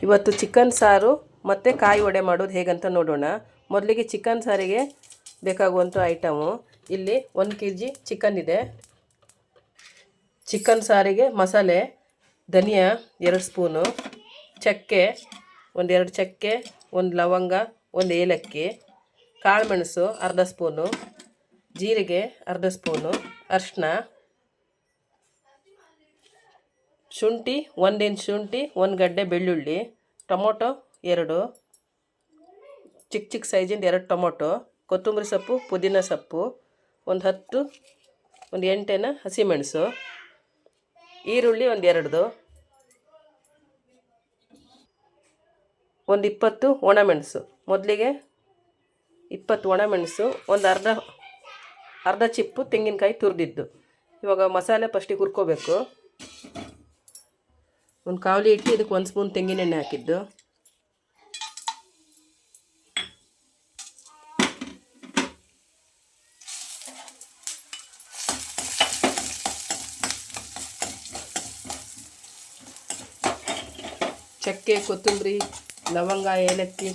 ಇವತ್ತು ಚಿಕನ್ ಸಾರು ಮತ್ತು ಕಾಯಿ ವಡೆ ಮಾಡೋದು ಹೇಗಂತ ನೋಡೋಣ. ಮೊದಲಿಗೆ ಚಿಕನ್ ಸಾರಿಗೆ ಬೇಕಾಗುವಂಥ ಐಟಮು ಇಲ್ಲಿ 1 kg ಚಿಕನ್ ಇದೆ. ಚಿಕನ್ ಸಾರಿಗೆ ಮಸಾಲೆ ಧನಿಯಾ 2 ಸ್ಪೂನು, ಚಕ್ಕೆ 1-2 ಚಕ್ಕೆ, 1 ಲವಂಗ, 1 ಏಲಕ್ಕಿ, ಕಾಳುಮೆಣಸು ಅರ್ಧ ಸ್ಪೂನು, ಜೀರಿಗೆ ಅರ್ಧ ಸ್ಪೂನು, ಅರಿಶಿನ, ಶುಂಠಿ 1 ಇಂಚ್ ಶುಂಠಿ, 1 ಗಡ್ಡೆ ಬೆಳ್ಳುಳ್ಳಿ, ಟೊಮೊಟೊ 2, ಚಿಕ್ಕ ಚಿಕ್ಕ ಸೈಜಿಂದ 2 ಟೊಮೊಟೊ, ಕೊತ್ತಂಬರಿ ಸೊಪ್ಪು, ಪುದೀನ ಸೊಪ್ಪು, ಒಂದು 8 ಹಸಿಮೆಣಸು, ಈರುಳ್ಳಿ 2, ಒಂದು 20 ಒಣಮೆಣಸು. ಮೊದಲಿಗೆ 20 ಒಣಮೆಣಸು, ಒಂದು ಅರ್ಧ ಚಿಪ್ಪು ತೆಂಗಿನಕಾಯಿ ತುರಿದಿದ್ದು. ಇವಾಗ ಮಸಾಲೆ ಫಸ್ಟಿಗೆ ಹುರ್ಕೋಬೇಕು. ಒಂದು ಕಾವಲಿ ಇಟ್ಟು ಇದಕ್ಕೆ 1 ಸ್ಪೂನ್ ತೆಂಗಿನೆಣ್ಣೆ ಹಾಕಿದ್ದು, ಚಕ್ಕೆ, ಕೊತ್ತಂಬರಿ, ಲವಂಗ, ಏಲಕ್ಕಿ,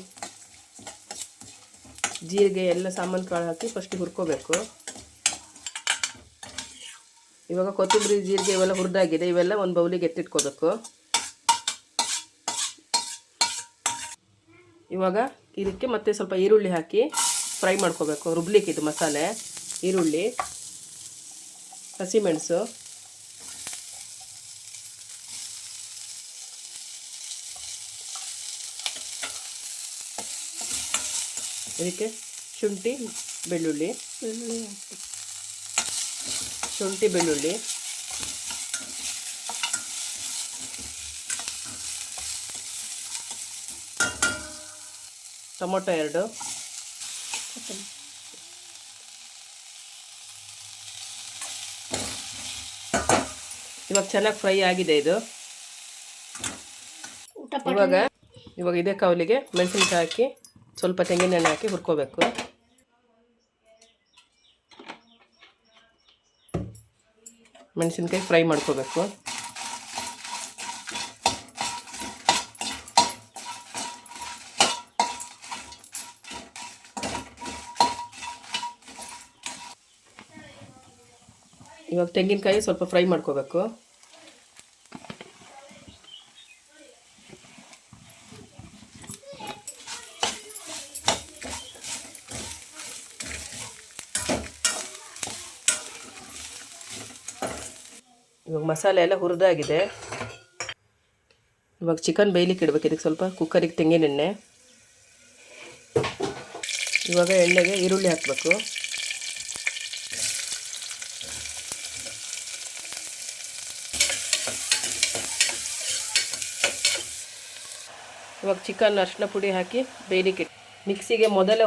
ಜೀರಿಗೆ ಎಲ್ಲ ಸಾಮಾನು ಕಾಳು ಹಾಕಿ ಫಸ್ಟಿಗೆ ಹುರ್ಕೋಬೇಕು. ಇವಾಗ ಕೊತ್ತಂಬರಿ, ಜೀರಿಗೆ ಇವೆಲ್ಲ ಹುರಿದಾಗಿದೆ. ಇವೆಲ್ಲ ಒಂದು ಬೌಲಿಗೆ ಎತ್ತಿಟ್ಕೋಬೇಕು. ಇವಾಗ ಇದಕ್ಕೆ ಮತ್ತೆ ಸ್ವಲ್ಪ ಈರುಳ್ಳಿ ಹಾಕಿ ಫ್ರೈ ಮಾಡ್ಕೋಬೇಕು. ರುಬ್ಲಿಕ್ಕೆ ಇದು ಮಸಾಲೆ. ಈರುಳ್ಳಿ, ಹಸಿಮೆಣಸು, ಇದಕ್ಕೆ ಶುಂಠಿ ಬೆಳ್ಳುಳ್ಳಿ, ಟೊಮೊಟೊ 2, ಇವಾಗ ಚೆನ್ನಾಗಿ ಫ್ರೈ ಆಗಿದೆ ಇದು. ಇವಾಗ ಇದೇ ಕಾವಲಿಗೆ ಮೆಣಸಿನಕಾಯಿ ಹಾಕಿ ಸ್ವಲ್ಪ ತೆಂಗಿನೆಣ್ಣೆ ಹಾಕಿ ಹುರ್ಕೋಬೇಕು. ಮೆಣಸಿನಕಾಯಿ ಫ್ರೈ ಮಾಡ್ಕೋಬೇಕು. ಇವಾಗ ತೆಂಗಿನಕಾಯಿ ಸ್ವಲ್ಪ ಫ್ರೈ ಮಾಡ್ಕೋಬೇಕು. ಇವಾಗ ಮಸಾಲೆ ಎಲ್ಲ ಹುರಿದಾಗಿದೆ. ಇವಾಗ ಚಿಕನ್ ಬೇಯಲಿಕ್ಕೆ ಇಡಬೇಕು. ಇದಕ್ಕೆ ಸ್ವಲ್ಪ ಕುಕ್ಕರಿಗೆ ತೆಂಗಿನೆಣ್ಣೆ. ಇವಾಗ ಎಣ್ಣೆಗೆ ಈರುಳ್ಳಿ ಹಾಕಬೇಕು. ಇವಾಗ ಚಿಕನ್ ಅರಿಶಿನ ಪುಡಿ ಹಾಕಿ ಬೇಯಲಿಕ್ಕೆ ಮಿಕ್ಸಿಗೆ ಮೊದಲೇ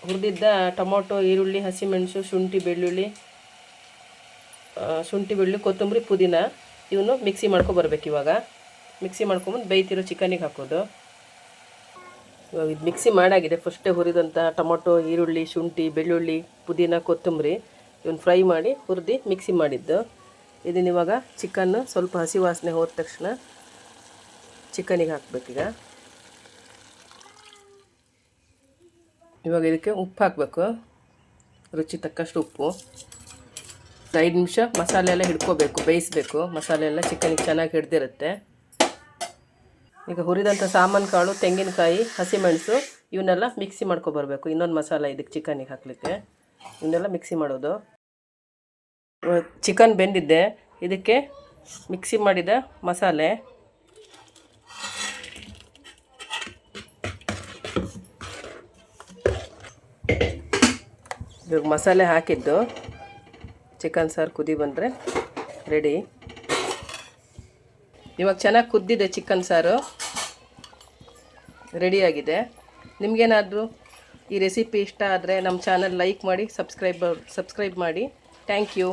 ಹುರಿದಿದ್ದ ಟೊಮೊಟೊ, ಈರುಳ್ಳಿ, ಹಸಿಮೆಣಸು, ಶುಂಠಿ ಬೆಳ್ಳುಳ್ಳಿ, ಕೊತ್ತಂಬರಿ, ಪುದೀನ ಇವನು ಮಿಕ್ಸಿ ಮಾಡ್ಕೊಬರ್ಬೇಕು. ಇವಾಗ ಮಿಕ್ಸಿ ಮಾಡ್ಕೊಂಬಂದು ಬೇಯ್ತಿರೋ ಚಿಕನಿಗೆ ಹಾಕೋದು. ಇವಾಗ ಇದು ಮಿಕ್ಸಿ ಮಾಡಾಗಿದೆ. ಫಸ್ಟೇ ಹುರಿದಂಥ ಟೊಮೊಟೊ, ಈರುಳ್ಳಿ, ಶುಂಠಿ, ಬೆಳ್ಳುಳ್ಳಿ, ಪುದೀನ, ಕೊತ್ತಂಬರಿ ಇವನು ಫ್ರೈ ಮಾಡಿ ಹುರಿದು ಮಿಕ್ಸಿ ಮಾಡಿದ್ದು. ಇದನ್ನ ಇವಾಗ ಚಿಕನ್ನು ಸ್ವಲ್ಪ ಹಸಿ ವಾಸನೆ ಹೋದ ತಕ್ಷಣ ಚಿಕನಿಗೆ ಹಾಕಬೇಕೀಗ. ಇವಾಗ ಇದಕ್ಕೆ ಉಪ್ಪು ಹಾಕಬೇಕು, ರುಚಿ ತಕ್ಕಷ್ಟು ಉಪ್ಪು. 5 ನಿಮಿಷ ಮಸಾಲೆ ಎಲ್ಲ ಹಿಡ್ಕೋಬೇಕು, ಬೇಯಿಸಬೇಕು. ಮಸಾಲೆ ಎಲ್ಲ ಚಿಕನಿಗೆ ಚೆನ್ನಾಗಿ ಹಿಡ್ದಿರುತ್ತೆ. ಈಗ ಹುರಿದಂಥ ಸಾಮಾನು ಕಾಳು, ತೆಂಗಿನಕಾಯಿ, ಹಸಿಮೆಣಸು ಇವನ್ನೆಲ್ಲ ಮಿಕ್ಸಿ ಮಾಡ್ಕೊಬರ್ಬೇಕು. ಇನ್ನೊಂದು ಮಸಾಲೆ ಇದಕ್ಕೆ ಚಿಕನಿಗೆ ಹಾಕಲಿಕ್ಕೆ ಇವನ್ನೆಲ್ಲ ಮಿಕ್ಸಿ ಮಾಡೋದು. ಚಿಕನ್ ಬೆಂದಿದ್ದೆ, ಇದಕ್ಕೆ ಮಿಕ್ಸಿ ಮಾಡಿದ ಮಸಾಲೆ, ಇವಾಗ ಮಸಾಲೆ ಹಾಕಿದ್ದು ಚಿಕನ್ ಸಾರು ಕುದಿ ಬಂದರೆ ರೆಡಿ. ಇವಾಗ ಚೆನ್ನಾಗಿ ಕುದ್ದಿದೆ ಚಿಕನ್ ಸಾರು, ರೆಡಿಯಾಗಿದೆ. ನಿಮಗೇನಾದರೂ ಈ ರೆಸಿಪಿ ಇಷ್ಟ ಆದರೆ ನಮ್ಮ ಚಾನಲ್ ಲೈಕ್ ಮಾಡಿ, ಸಬ್ಸ್ಕ್ರೈಬ್ ಮಾಡಿ. Thank you.